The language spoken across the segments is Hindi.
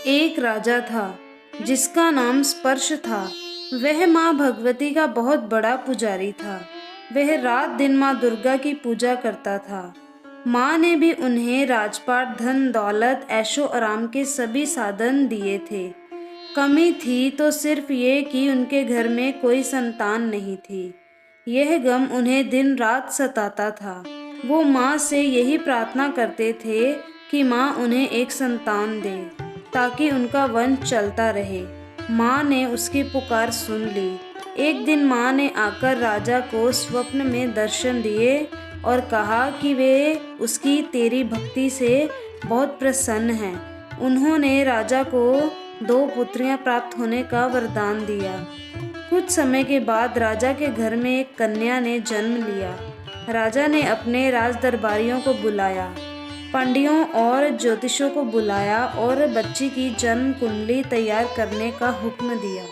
एक राजा था जिसका नाम स्पर्श था। वह माँ भगवती का बहुत बड़ा पुजारी था। वह रात दिन माँ दुर्गा की पूजा करता था। माँ ने भी उन्हें राजपाट, धन दौलत, ऐशो आराम के सभी साधन दिए थे। कमी थी तो सिर्फ ये कि उनके घर में कोई संतान नहीं थी। यह गम उन्हें दिन रात सताता था। वो माँ से यही प्रार्थना करते थे कि माँ उन्हें एक संतान दे ताकि उनका वंश चलता रहे। माँ ने उसकी पुकार सुन ली। एक दिन माँ ने आकर राजा को स्वप्न में दर्शन दिए और कहा कि वे उसकी तेरी भक्ति से बहुत प्रसन्न हैं। उन्होंने राजा को 2 पुत्रियां प्राप्त होने का वरदान दिया। कुछ समय के बाद राजा के घर में एक कन्या ने जन्म लिया। राजा ने अपने राज दरबारियों को बुलाया, पंडियों और ज्योतिषों को बुलाया और बच्ची की जन्म कुंडली तैयार करने का हुक्म दिया।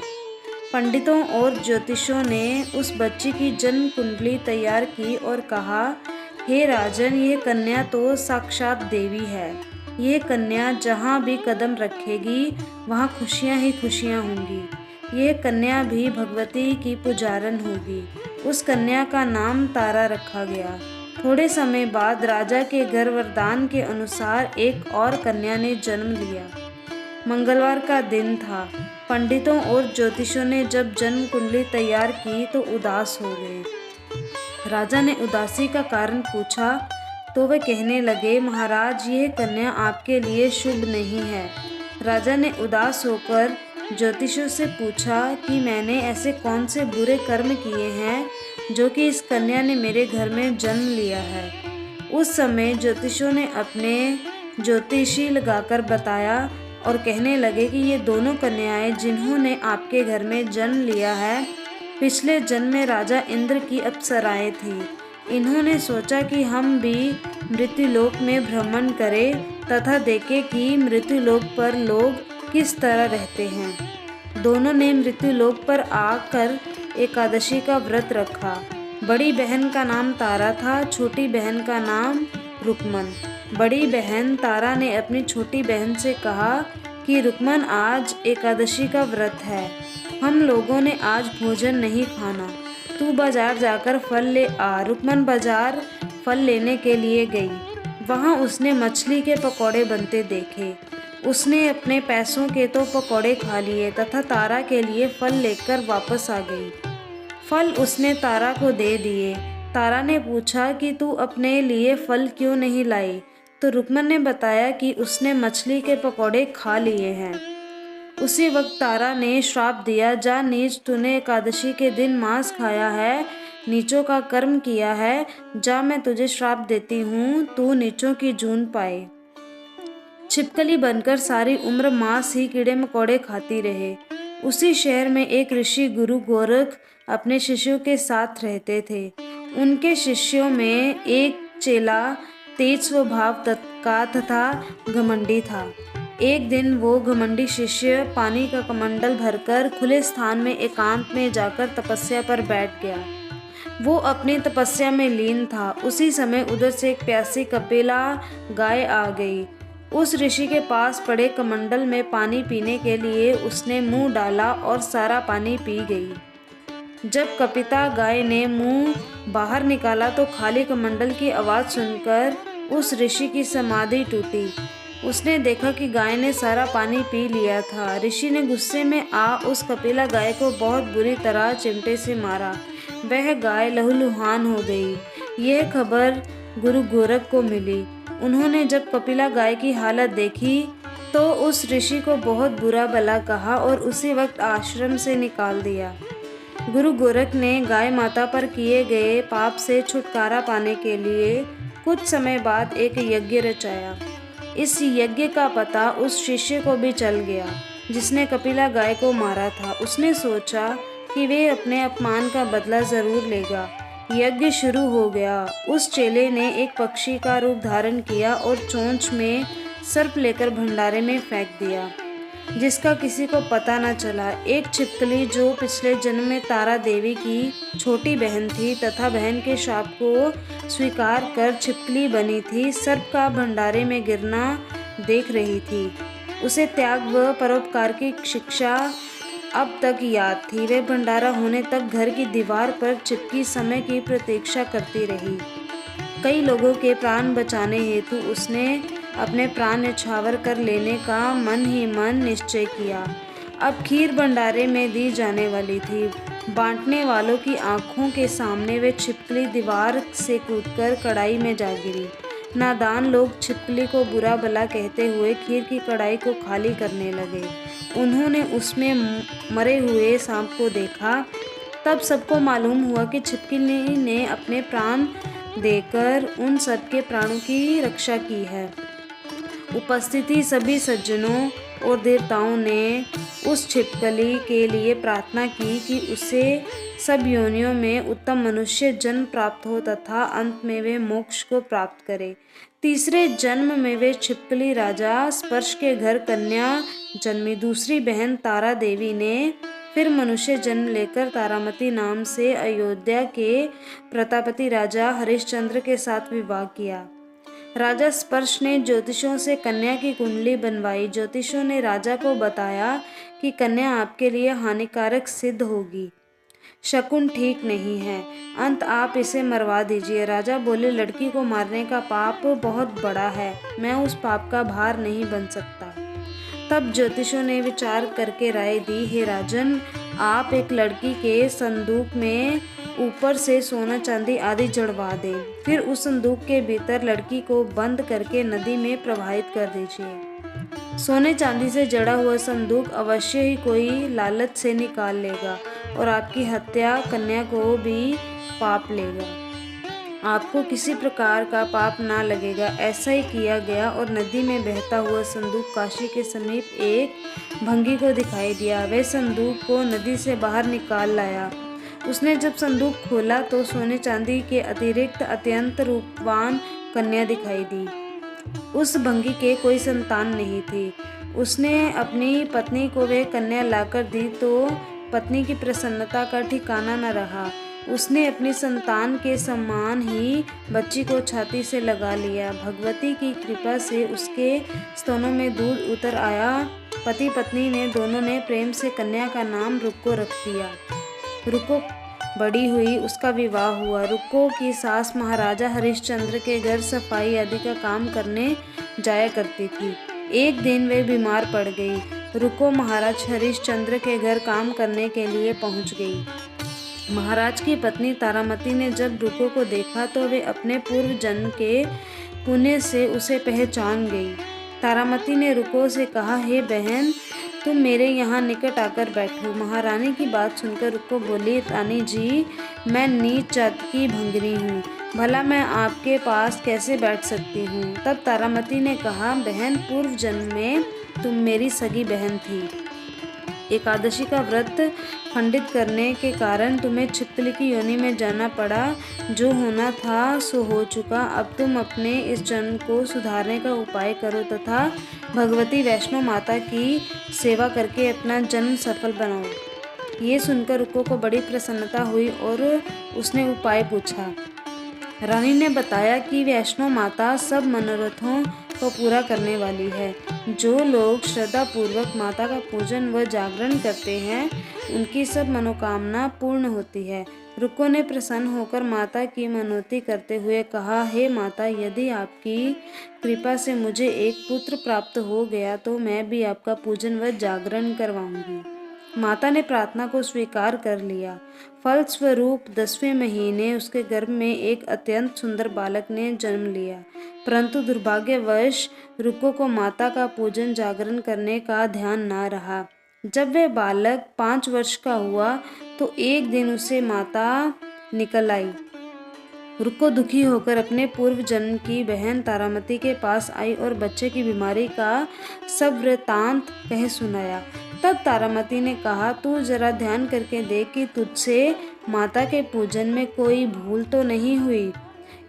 पंडितों और ज्योतिषों ने उस बच्ची की जन्म कुंडली तैयार की और कहा, हे राजन, ये कन्या तो साक्षात देवी है। ये कन्या जहाँ भी कदम रखेगी वहाँ खुशियाँ ही खुशियाँ होंगी। ये कन्या भी भगवती की पुजारन होगी। उस कन्या का नाम तारा रखा गया। थोड़े समय बाद राजा के घर वरदान के अनुसार एक और कन्या ने जन्म लिया। मंगलवार का दिन था। पंडितों और ज्योतिषों ने जब जन्म कुंडली तैयार की तो उदास हो गए। राजा ने उदासी का कारण पूछा तो वे कहने लगे, महाराज, यह कन्या आपके लिए शुभ नहीं है। राजा ने उदास होकर ज्योतिषों से पूछा कि मैंने ऐसे कौन से बुरे कर्म किए हैं जो कि इस कन्या ने मेरे घर में जन्म लिया है। उस समय ज्योतिषों ने अपने ज्योतिषी लगाकर बताया और कहने लगे कि ये दोनों कन्याएं जिन्होंने आपके घर में जन्म लिया है, पिछले जन्म में राजा इंद्र की अप्सराएं थी। इन्होंने सोचा कि हम भी मृत्युलोक में भ्रमण करें तथा देखें कि मृत्युलोक पर लोग किस तरह रहते हैं। दोनों ने मृत्युलोक पर आकर एकादशी का व्रत रखा। बड़ी बहन का नाम तारा था, छोटी बहन का नाम रुक्मन। बड़ी बहन तारा ने अपनी छोटी बहन से कहा कि रुक्मन, आज एकादशी का व्रत है, हम लोगों ने आज भोजन नहीं खाना, तू बाजार जाकर फल ले आ। रुक्मन बाजार फल लेने के लिए गई। वहाँ उसने मछली के पकौड़े बनते देखे। उसने अपने पैसों के तो पकौड़े खा लिए तथा तारा के लिए फल लेकर वापस आ गई। फल उसने तारा को दे दिए। तारा ने पूछा कि तू अपने लिए फल क्यों नहीं लाई, तो रुक्मन ने बताया कि उसने मछली के पकौड़े खा लिए हैं। उसी वक्त तारा ने श्राप दिया, जा नीच, तूने एकादशी के दिन मांस खाया है, नीचों का कर्म किया है, जा मैं तुझे श्राप देती हूँ, तू नीचों की जून पाए। छिपकली बनकर सारी उम्र मांस ही कीड़े मकोड़े खाती रहे। उसी शहर में एक ऋषि गुरु गोरख अपने शिष्यों के साथ रहते थे। उनके शिष्यों में एक चेला तेज स्वभाव का तथा घमंडी था। एक दिन वो घमंडी शिष्य पानी का कमंडल भरकर खुले स्थान में एकांत में जाकर तपस्या पर बैठ गया। वो अपनी तपस्या में लीन था। उसी समय उधर से एक प्यासी कपिला गाय आ गई। उस ऋषि के पास पड़े कमंडल में पानी पीने के लिए उसने मुंह डाला और सारा पानी पी गई। जब कपिता गाय ने मुंह बाहर निकाला तो खाली कमंडल की आवाज़ सुनकर उस ऋषि की समाधि टूटी। उसने देखा कि गाय ने सारा पानी पी लिया था। ऋषि ने गुस्से में आ उस कपिला गाय को बहुत बुरी तरह चिमटे से मारा। वह गाय लहूलुहान हो गई। यह खबर गुरु गोरख को मिली। उन्होंने जब कपिला गाय की हालत देखी तो उस ऋषि को बहुत बुरा भला कहा और उसी वक्त आश्रम से निकाल दिया। गुरु गोरख ने गाय माता पर किए गए पाप से छुटकारा पाने के लिए कुछ समय बाद एक यज्ञ रचाया। इस यज्ञ का पता उस शिष्य को भी चल गया जिसने कपिला गाय को मारा था। उसने सोचा कि वे अपने अपमान का बदला जरूर लेगा। यज्ञ शुरू हो गया। उस चेले ने एक पक्षी का रूप धारण किया और चोंच में सर्प लेकर भंडारे में फेंक दिया, जिसका किसी को पता न चला। एक छिपकली जो पिछले जन्म में तारा देवी की छोटी बहन थी तथा बहन के शाप को स्वीकार कर छिपकली बनी थी, सर्प का भंडारे में गिरना देख रही थी। उसे त्याग व परोपकार की शिक्षा अब तक याद थी। वह भंडारा होने तक घर की दीवार पर चिपकी समय की प्रतीक्षा करती रही। कई लोगों के प्राण बचाने हेतु उसने अपने प्राण न्यौछावर कर लेने का मन ही मन निश्चय किया। अब खीर भंडारे में दी जाने वाली थी। बांटने वालों की आंखों के सामने वे छिपकली दीवार से कूदकर कढ़ाई में जा गिरी। नादान लोग छिपकली को बुरा भला कहते हुए खीर की कढ़ाई को खाली करने लगे। उन्होंने उसमें मरे हुए सांप को देखा। तब सबको मालूम हुआ कि छिपकली ने अपने प्राण देकर उन सबके प्राणों की रक्षा की है। उपस्थिति सभी सज्जनों और देवताओं ने उस छिपकली के लिए प्रार्थना की कि उसे सब योनियों में उत्तम मनुष्य जन्म प्राप्त हो तथा अंत में वे मोक्ष को प्राप्त करे। तीसरे जन्म में वे छिपकली राजा स्पर्श के घर कन्या जन्मी। दूसरी बहन तारा देवी ने फिर मनुष्य जन्म लेकर तारामती नाम से अयोध्या के प्रतापति राजा हरिश्चंद्र के साथ विवाह किया। राजा स्पर्श ने ज्योतिषों से कन्या की कुंडली बनवाई। ज्योतिषों ने राजा को बताया कि कन्या आपके लिए हानिकारक सिद्ध होगी, शकुन ठीक नहीं है, अंत आप इसे मरवा दीजिए। राजा बोले, लड़की को मारने का पाप बहुत बड़ा है, मैं उस पाप का भार नहीं बन सकता। तब ज्योतिषों ने विचार करके राय दी, हे राजन, आप एक लड़की के संदूक में ऊपर से सोना चांदी आदि जड़वा दें, फिर उस संदूक के भीतर लड़की को बंद करके नदी में प्रवाहित कर दीजिए। सोने चांदी से जड़ा हुआ संदूक अवश्य ही कोई लालच से निकाल लेगा और आपकी हत्या कन्या को भी पाप लेगा। आपको किसी प्रकार का पाप ना लगेगा। ऐसा ही किया गया और नदी में बहता हुआ संदूक काशी के समीप एक भंगी को दिखाई दिया। वह संदूक को नदी से बाहर निकाल लाया। उसने जब संदूक खोला तो सोने चांदी के अतिरिक्त अत्यंत रूपवान कन्या दिखाई दी। उस भंगी के कोई संतान नहीं थी। उसने अपनी पत्नी को वह कन्या लाकर दी तो पत्नी की प्रसन्नता का ठिकाना न रहा। उसने अपनी संतान के समान ही बच्ची को छाती से लगा लिया। भगवती की कृपा से उसके स्तनों में दूध उतर आया। पति पत्नी ने दोनों ने प्रेम से कन्या का नाम रुक्को रख दिया। रुक्को बड़ी हुई, उसका विवाह हुआ। रुक्को की सास महाराजा हरिश्चंद्र के घर सफाई आदि का काम करने जाया करती थी। एक दिन वे बीमार पड़ गई। रुक्को महाराज हरिश्चंद्र के घर काम करने के लिए पहुंच गई। महाराज की पत्नी तारामती ने जब रुक्को को देखा तो वे अपने पूर्व जन्म के पुण्य से उसे पहचान गई। तारामती ने रुक्को से कहा, हे बहन, तुम मेरे यहाँ निकट आकर बैठो। महारानी की बात सुनकर रुक्को बोली, रानी जी, मैं नीच जाति की भंगिनी हूँ, भला मैं आपके पास कैसे बैठ सकती हूँ। तब तारामती ने कहा, बहन, पूर्व जन्म में तुम मेरी सगी बहन थी। एकादशी का व्रत खंडित करने के कारण तुम्हें छिपकली की योनि में जाना पड़ा। जो होना था सो हो चुका। अब तुम अपने इस जन्म को सुधारने का उपाय करो तथा भगवती वैष्णो माता की सेवा करके अपना जन्म सफल बनाओ। ये सुनकर रुक्को को बड़ी प्रसन्नता हुई और उसने उपाय पूछा। रानी ने बताया कि वैष्णो माता सब मनोरथों को पूरा करने वाली है। जो लोग श्रद्धा पूर्वक माता का पूजन व जागरण करते हैं उनकी सब मनोकामना पूर्ण होती है। रुक्को ने प्रसन्न होकर माता की मनोती करते हुए कहा, हे माता, यदि आपकी कृपा से मुझे एक पुत्र प्राप्त हो गया तो मैं भी आपका पूजन व जागरण करवाऊंगी। माता ने प्रार्थना को स्वीकार कर लिया। फलस्वरूप 10वें महीने उसके गर्भ में एक अत्यंत सुंदर बालक ने जन्म लिया। परंतु दुर्भाग्यवश रुक्को को माता का पूजन जागरण करने का ध्यान न रहा। जब वह बालक 5 वर्ष का हुआ तो एक दिन उसे माता निकल आई। रुक्को दुखी होकर अपने पूर्व जन्म की बहन तारामती के पास आई और बच्चे की बीमारी का सब वृतांत कह सुनाया। तब तारामती ने कहा, तू जरा ध्यान करके देख कि तुझसे माता के पूजन में कोई भूल तो नहीं हुई।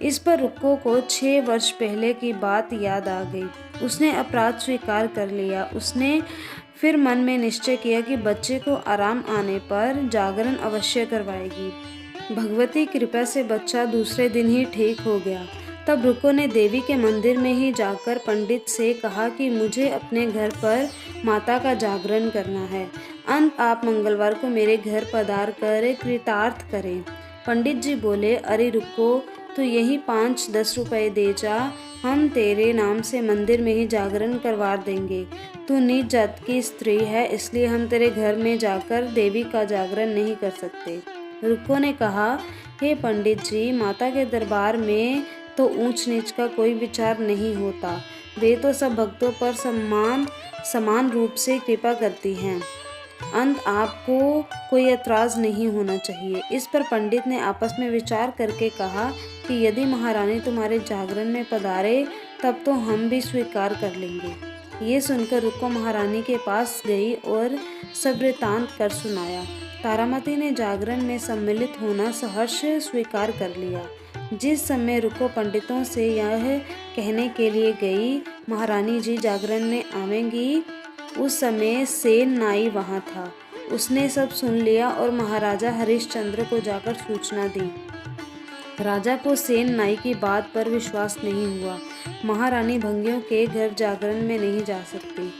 इस पर रुक्को को 6 वर्ष पहले की बात याद आ गई। उसने अपराध स्वीकार कर लिया। उसने फिर मन में निश्चय किया कि बच्चे को आराम आने पर जागरण अवश्य करवाएगी। भगवती कृपा से बच्चा दूसरे दिन ही ठीक हो गया। तब रुको ने देवी के मंदिर में ही जाकर पंडित से कहा कि मुझे अपने घर पर माता का जागरण करना है। अंत आप मंगलवार को मेरे घर पधार कर कृतार्थ करें। पंडित जी बोले, अरे रुको, तो यही 5-10 रुपए दे जा, हम तेरे नाम से मंदिर में ही जागरण करवा देंगे। तू नीच जात की स्त्री है, इसलिए हम तेरे घर में जाकर देवी का जागरण नहीं कर सकते। रुको ने कहा, हे पंडित जी, माता के दरबार में तो ऊंच नीच का कोई विचार नहीं होता। वे तो सब भक्तों पर समान रूप से कृपा करती हैं। अंत आपको कोई ऐतराज नहीं होना चाहिए। इस पर पंडित ने आपस में विचार करके कहा कि यदि महारानी तुम्हारे जागरण में पधारे तब तो हम भी स्वीकार कर लेंगे। ये सुनकर रुको महारानी के पास गई और सब वृतांत कर सुनाया। तारामती ने जागरण में सम्मिलित होना सहर्ष स्वीकार कर लिया। जिस समय रुको पंडितों से यह कहने के लिए गई, महारानी जी जागरण में आवेंगी, उस समय सेन नाई वहाँ था। उसने सब सुन लिया और महाराजा हरिश्चंद्र को जाकर सूचना दी। राजा को सेन नाई की बात पर विश्वास नहीं हुआ। महारानी भंगियों के घर जागरण में नहीं जा सकती।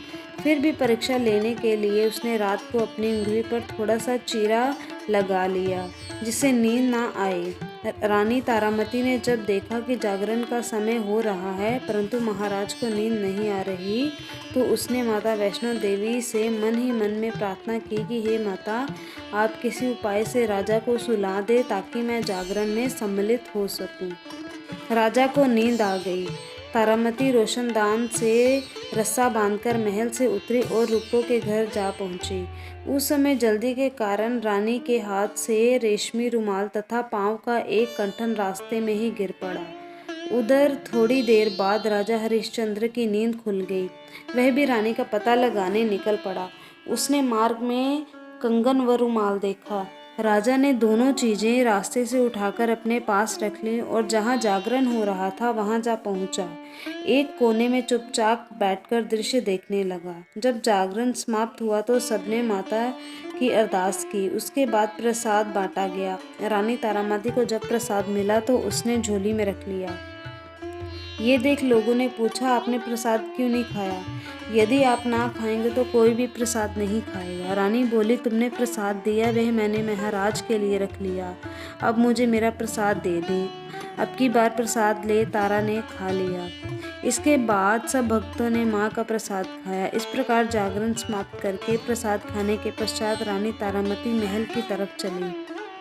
फिर भी परीक्षा लेने के लिए उसने रात को अपनी उंगली पर थोड़ा सा चीरा लगा लिया, जिससे नींद ना आए। रानी तारामती ने जब देखा कि जागरण का समय हो रहा है परंतु महाराज को नींद नहीं आ रही, तो उसने माता वैष्णो देवी से मन ही मन में प्रार्थना की कि हे माता, आप किसी उपाय से राजा को सुला दे ताकि मैं जागरण में सम्मिलित हो सकूं। राजा को नींद आ गई। तारामती रोशनदान से रस्सा बांधकर महल से उतरी और रुको के घर जा पहुंची। उस समय जल्दी के कारण रानी के हाथ से रेशमी रुमाल तथा पांव का एक कंठन रास्ते में ही गिर पड़ा। उधर थोड़ी देर बाद राजा हरिश्चंद्र की नींद खुल गई। वह भी रानी का पता लगाने निकल पड़ा। उसने मार्ग में कंगन व रुमाल देखा। राजा ने दोनों चीजें रास्ते से उठाकर अपने पास रख ली और जहाँ जागरण हो रहा था वहाँ जा पहुँचा। एक कोने में चुपचाप बैठकर दृश्य देखने लगा। जब जागरण समाप्त हुआ तो सबने माता की अरदास की। उसके बाद प्रसाद बांटा गया। रानी तारामती को जब प्रसाद मिला तो उसने झोली में रख लिया। ये देख लोगों ने पूछा, आपने प्रसाद क्यों नहीं खाया? यदि आप ना खाएंगे तो कोई भी प्रसाद नहीं खाएगा। रानी बोली, तुमने प्रसाद दिया वह मैंने महाराज के लिए रख लिया, अब मुझे मेरा प्रसाद दे दें। अब की बार प्रसाद ले तारा ने खा लिया। इसके बाद सब भक्तों ने माँ का प्रसाद खाया। इस प्रकार जागरण समाप्त करके प्रसाद खाने के पश्चात रानी तारामती महल की तरफ चली।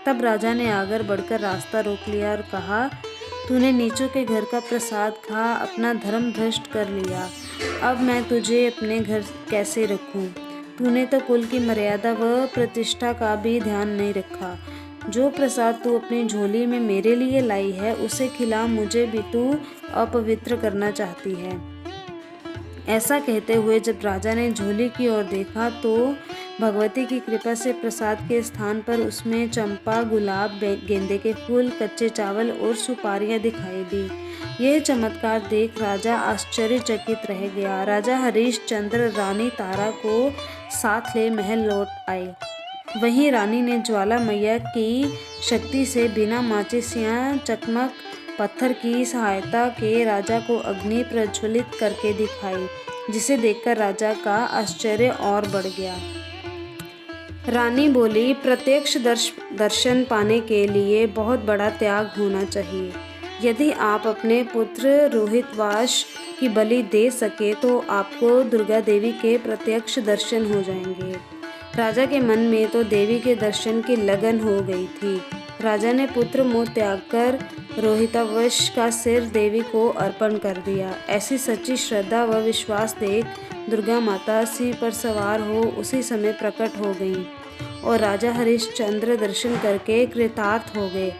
तब राजा ने आगे बढ़कर रास्ता रोक लिया और कहा, तूने नीचों के घर का प्रसाद खा अपना धर्म भ्रष्ट कर लिया। अब मैं तुझे अपने घर कैसे रखूं? तूने तो कुल की मर्यादा व प्रतिष्ठा का भी ध्यान नहीं रखा। जो प्रसाद तू अपनी झोली में मेरे लिए लाई है उसे खिला, मुझे भी तू अपवित्र करना चाहती है। ऐसा कहते हुए जब राजा ने झोली की ओर देखा तो भगवती की कृपा से प्रसाद के स्थान पर उसमें चंपा, गुलाब, गेंदे के फूल, कच्चे चावल और सुपारियां दिखाई दी। यह चमत्कार देख राजा आश्चर्यचकित रह गया। राजा हरिश्चंद्र रानी तारा को साथ ले महल लौट आए। वहीं रानी ने ज्वाला मैया की शक्ति से बिना माचिस या चकमक पत्थर की सहायता के राजा को अग्नि प्रज्वलित करके दिखाई, जिसे देखकर राजा का आश्चर्य और बढ़ गया। रानी बोली, प्रत्यक्ष दर्शन पाने के लिए बहुत बड़ा त्याग होना चाहिए। यदि आप अपने पुत्र रोहितवास की बलि दे सके तो आपको दुर्गा देवी के प्रत्यक्ष दर्शन हो जाएंगे। राजा के मन में तो देवी के दर्शन की लगन हो गई थी। राजा ने पुत्र मोह त्याग कर रोहितवश का सिर देवी को अर्पण कर दिया। ऐसी सच्ची श्रद्धा व विश्वास देख दुर्गा माता सिंह पर सवार हो उसी समय प्रकट हो गईं और राजा हरिश्चंद्र दर्शन करके कृतार्थ हो गए।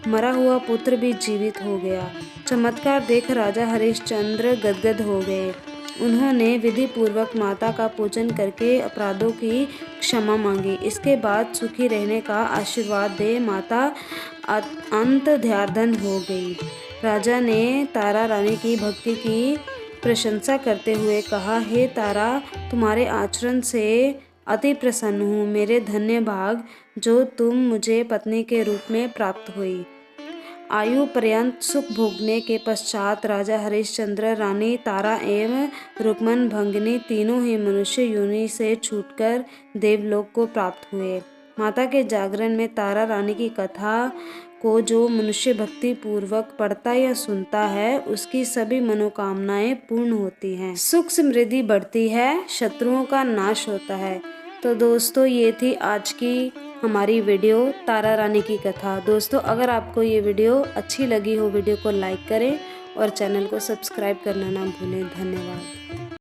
मरा हुआ पुत्र भी जीवित हो गया। चमत्कार देख राजा हरिश्चंद्र गदगद हो गए। उन्होंने विधि पूर्वक माता का पूजन करके अपराधों की क्षमा मांगी। इसके बाद सुखी रहने का आशीर्वाद दे माता अंत ध्यान हो गई। राजा ने तारा रानी की भक्ति की प्रशंसा करते हुए कहा, हे तारा, तुम्हारे आचरण से अति प्रसन्न हूँ। मेरे धन्य भाग जो तुम मुझे पत्नी के रूप में प्राप्त हुई। आयु पर्यंत सुख भोगने के पश्चात राजा हरिश्चंद्र, रानी तारा एवं रुक्मन भंगिनी तीनों ही मनुष्य योनि से छूटकर देवलोक को प्राप्त हुए। माता के जागरण में तारा रानी की कथा को जो मनुष्य भक्ति पूर्वक पढ़ता या सुनता है उसकी सभी मनोकामनाएं पूर्ण होती हैं, सुख समृद्धि बढ़ती है, शत्रुओं का नाश होता है। तो दोस्तों ये थी आज की हमारी वीडियो तारा रानी की कथा। दोस्तों अगर आपको ये वीडियो अच्छी लगी हो, वीडियो को लाइक करें और चैनल को सब्सक्राइब करना ना भूलें। धन्यवाद।